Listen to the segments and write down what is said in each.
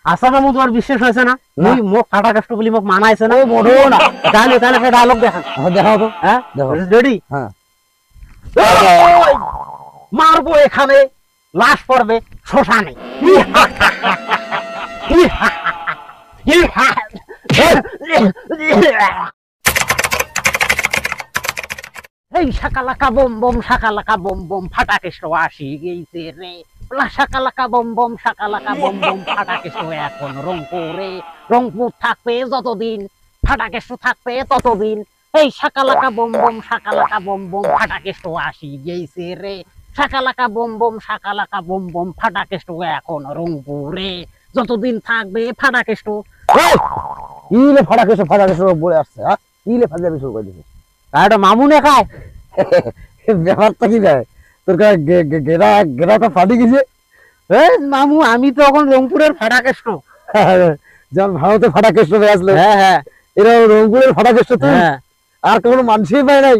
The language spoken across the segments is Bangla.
আচ্ছা মামু তোমার বিশ্বাস হয়েছে না মুই মোক ফাটা কষ্ট বলি মোক মানাইছে না বড় না তাহলে তাহলে একটা ডায়লগ দেখান দেখাও তো হ্যাঁ দেখো রেডি হ্যাঁ মারবো এখানে লাশ পড়বে শ্মশানে এই শাকালাকা বম বম শাকালাকা বম বম ফাটাকেষ্ট আসি গেইছে রে শাকালাকা বম বম শাকালাকা বম বম ফাটাকেষ্ট এখন রংপুরে রংপুর থাকবে যতদিন ফাটাকেষ্ট থাকবে ততদিন এই শাকালাকা বম বম শাকালাকা বম বম ফাটাকেষ্ট আসি গেইছে রে শাকালাকা বম বম শাকালাকা বম বম ফাটাকেষ্ট এখন রংপুরে যতদিন থাকবে ফাটাকেষ্ট ইলে ফাটাকেষ্ট বলে আসছে হ্যাঁ ইলে ফাটাকেষ্ট শুরু করে দিছে এটা মামুনে খায় ব্যাপারটা কি ভাই তোর গেরা গেরা তো ফাটি গেছে মামু আমি তো এখন রংপুরের ফাটাকেষ্ট যেমন ভারতে ফাটাকেষ্ট হয়ে আসলে হ্যাঁ হ্যাঁ এরা রংপুরের ফাটাকেষ্ট তো হ্যাঁ আর কোনো মানুষই পায় নাই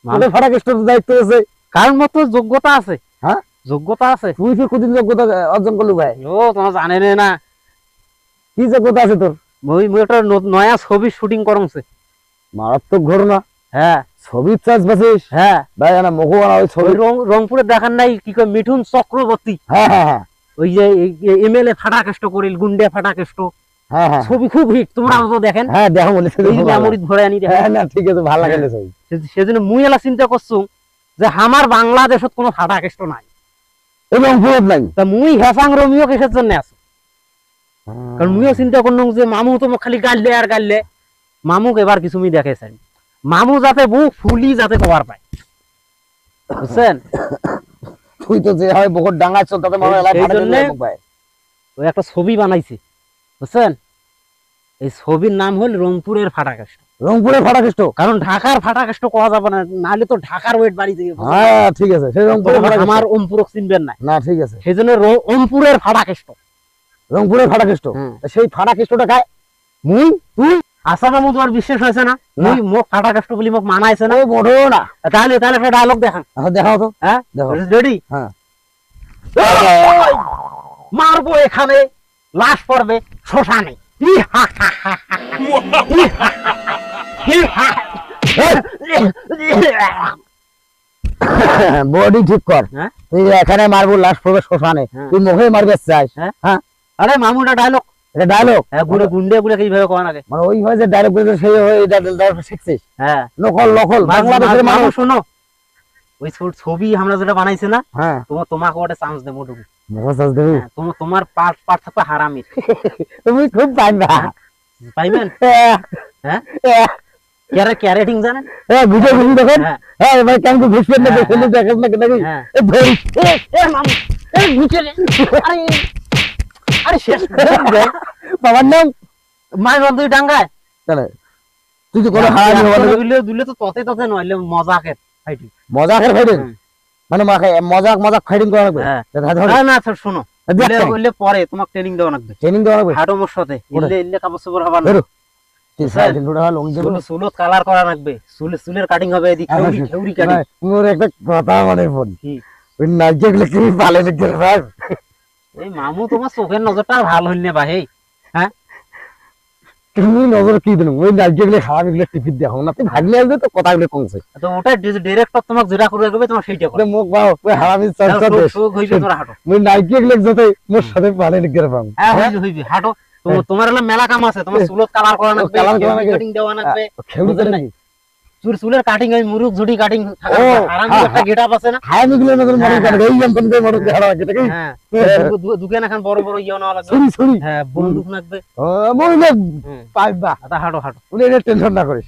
মানে ফাটাকেষ্টর দায়িত্ব আছে কারণ মতো যোগ্যতা আছে হ্যাঁ যোগ্যতা আছে তুই তো কতদিন যোগ্যতা অর্জন করলু ভাই ও তোমার জানে না কি যোগ্যতা আছে তোর মুই একটা নয়া ছবি শুটিং করছে মারাত্মক ঘটনা হ্যাঁ ছবির চাষ বাসিস হ্যাঁ ভাই না মগবানা ওই ছবি রংপুরে দেখার নাই কি কয় মিঠুন চক্রবর্তী হ্যাঁ হ্যাঁ হ্যাঁ ওই যে এমএলএ ফাটাকেষ্ট করিল গুন্ডে ফাটাকেষ্ট হ্যাঁ হ্যাঁ ছবি খুব হিট তোমরা তো দেখেন হ্যাঁ দেখো বলেছে মেমোরিজ ভরে আনি হ্যাঁ না ঠিক আছে ভালো লাগে ছবি সেজন্য মুই এলা চিন্তা করছু যে আমার বাংলাদেশত কোনো ফাটাকেষ্ট নাই এবং ভোট নাই তা মুই হেসাং রমিও কিসের জন্য আছো কারণ মুইও চিন্তা করলাম যে মামু তো খালি গাইলে আর গাইলে মামুক এবার কিছু মুই দেখেছেন মামু যাতে বুক ফুলি যাতে কভার পায় বুঝছেন তুই তো যে হয় বহুত ডাঙাচ্ছ তাতে মনে হয় এই জন্য ওই একটা ছবি বানাইছে বুঝছেন এই ছবির নাম হল রংপুরের ফাটাকেষ্ট রংপুরের ফাটাকেষ্ট কারণ ঢাকার ফাটাকেষ্ট কোয়া যাবে না নাহলে তো ঢাকার ওয়েট বাড়ি যাবে হ্যাঁ ঠিক আছে সেই রংপুরের আমার ওমপুরক চিনবেন না না ঠিক আছে সেই জন্য ওমপুরের ফাটাকেষ্ট রংপুরের ফাটাকেষ্ট সেই ফাটাকেষ্টটা খায় মুই তুই আচ্ছা মামু তোমার বিশ্বাস হয়েছে না মুই মোক ফাটাকেষ্ট বলি মোক মানাইছে না বড় না তাহলে তাহলে একটা ডায়লগ দেখান দেখাও তো হ্যাঁ দেখো রেডি হ্যাঁ মারবো এখানে লাশ পড়বে শ্মশানে বডি ঠিক কর তুই এখানে মারবো লাশ পড়বে শ্মশানে তুই মুখে মারবে চাস হ্যাঁ আরে মামুটা ডায়লগ এটা ডায়লগ হ্যাঁ গুড়ে গুন্ডে গুলো কিভাবে কোয়া লাগে মানে ওই হয় যে ডায়লগ বলতে সেই এটা ডায়লগ শিখছিস হ্যাঁ নকল নকল বাংলাদেশের মানুষ শোনো ওই ছবি আমরা যেটা বানাইছে না হ্যাঁ তোমাকে ওটা চান্স দেবো ওটুকু চান্স দেবো তোমার পার্ট থাকবে হারামির তুমি খুব পাইবা পাইবেন হ্যাঁ ক্যারে ক্যারেটিং জানেন হ্যাঁ ভিডিও ভিডিও দেখেন হ্যাঁ ভাই কেমন ঘুষবেন না দেখেন দেখেন না নাকি এই ধরি এ মামু এই ঘুষে আরে আরে শেষ বাবার নাম মায়ের বন্ধু ডাঙ্গায় চলে তুই তো কোনো হারামি হলো দুলে তো ততে ততে নইলে মজাকের ফাইটিং মজাকের ফাইটিং মানে মজাক মজাক ফাইটিং করা লাগবে না না স্যার শোনো বললে পরে তোমাকে ট্রেনিং দেওয়া লাগবে ট্রেনিং দেওয়া লাগবে হাঁটো মোর সাথে ইল্লে কাপড় চোপড় হবার না চুলত কালার করা লাগবে চুলের কাটিং হবে এদিক খেউরি কাটিং মোর একটা কথা মনে পড়ি ওই নাইজেগুলো কি ভালো দেখতে ভাই এই মামু তোমার চোখের নজরটা ভালো হইল না ভাই হ্যাঁ তুমি নজর কি দিন ওই নাইজেগুলো খারাপ এগুলো টিপি দেখো না তুই ভাগলে আসবে তো কথাগুলো কমছে তো ওটা ডাইরেক্টর তোমাকে যেটা করে রাখবে তোমার সেইটা করে মুখ বাও ওই হারামি চর্চা দে শোক হইবে তোরা হাঁটো ওই নাইজেগুলো যতই মোর সাথে ভালো দেখতে পাবো হ্যাঁ হইবে হাঁটো তোমার হলো মেলা কাম আছে তোমার চুলত কালার করা লাগবে কাটিং দেওয়া লাগবে খেউরি করে নাকি চুলের কাটিং ওই মুরুক ঝুটি কাটিং হারামি একটা গেটআপ আছে না হারামিগুলো নজর মনে করে এই যন্ত্র দিয়ে মনে করে হারামি নাকি হ্যাঁ দুকান এখন বড় বড় ইয়া নেওয়া লাগবে ছুরি হ্যাঁ বন্দুক লাগবে ও মইলে পাইবা হাঁটো হাঁটো উনি টেনশন না করিস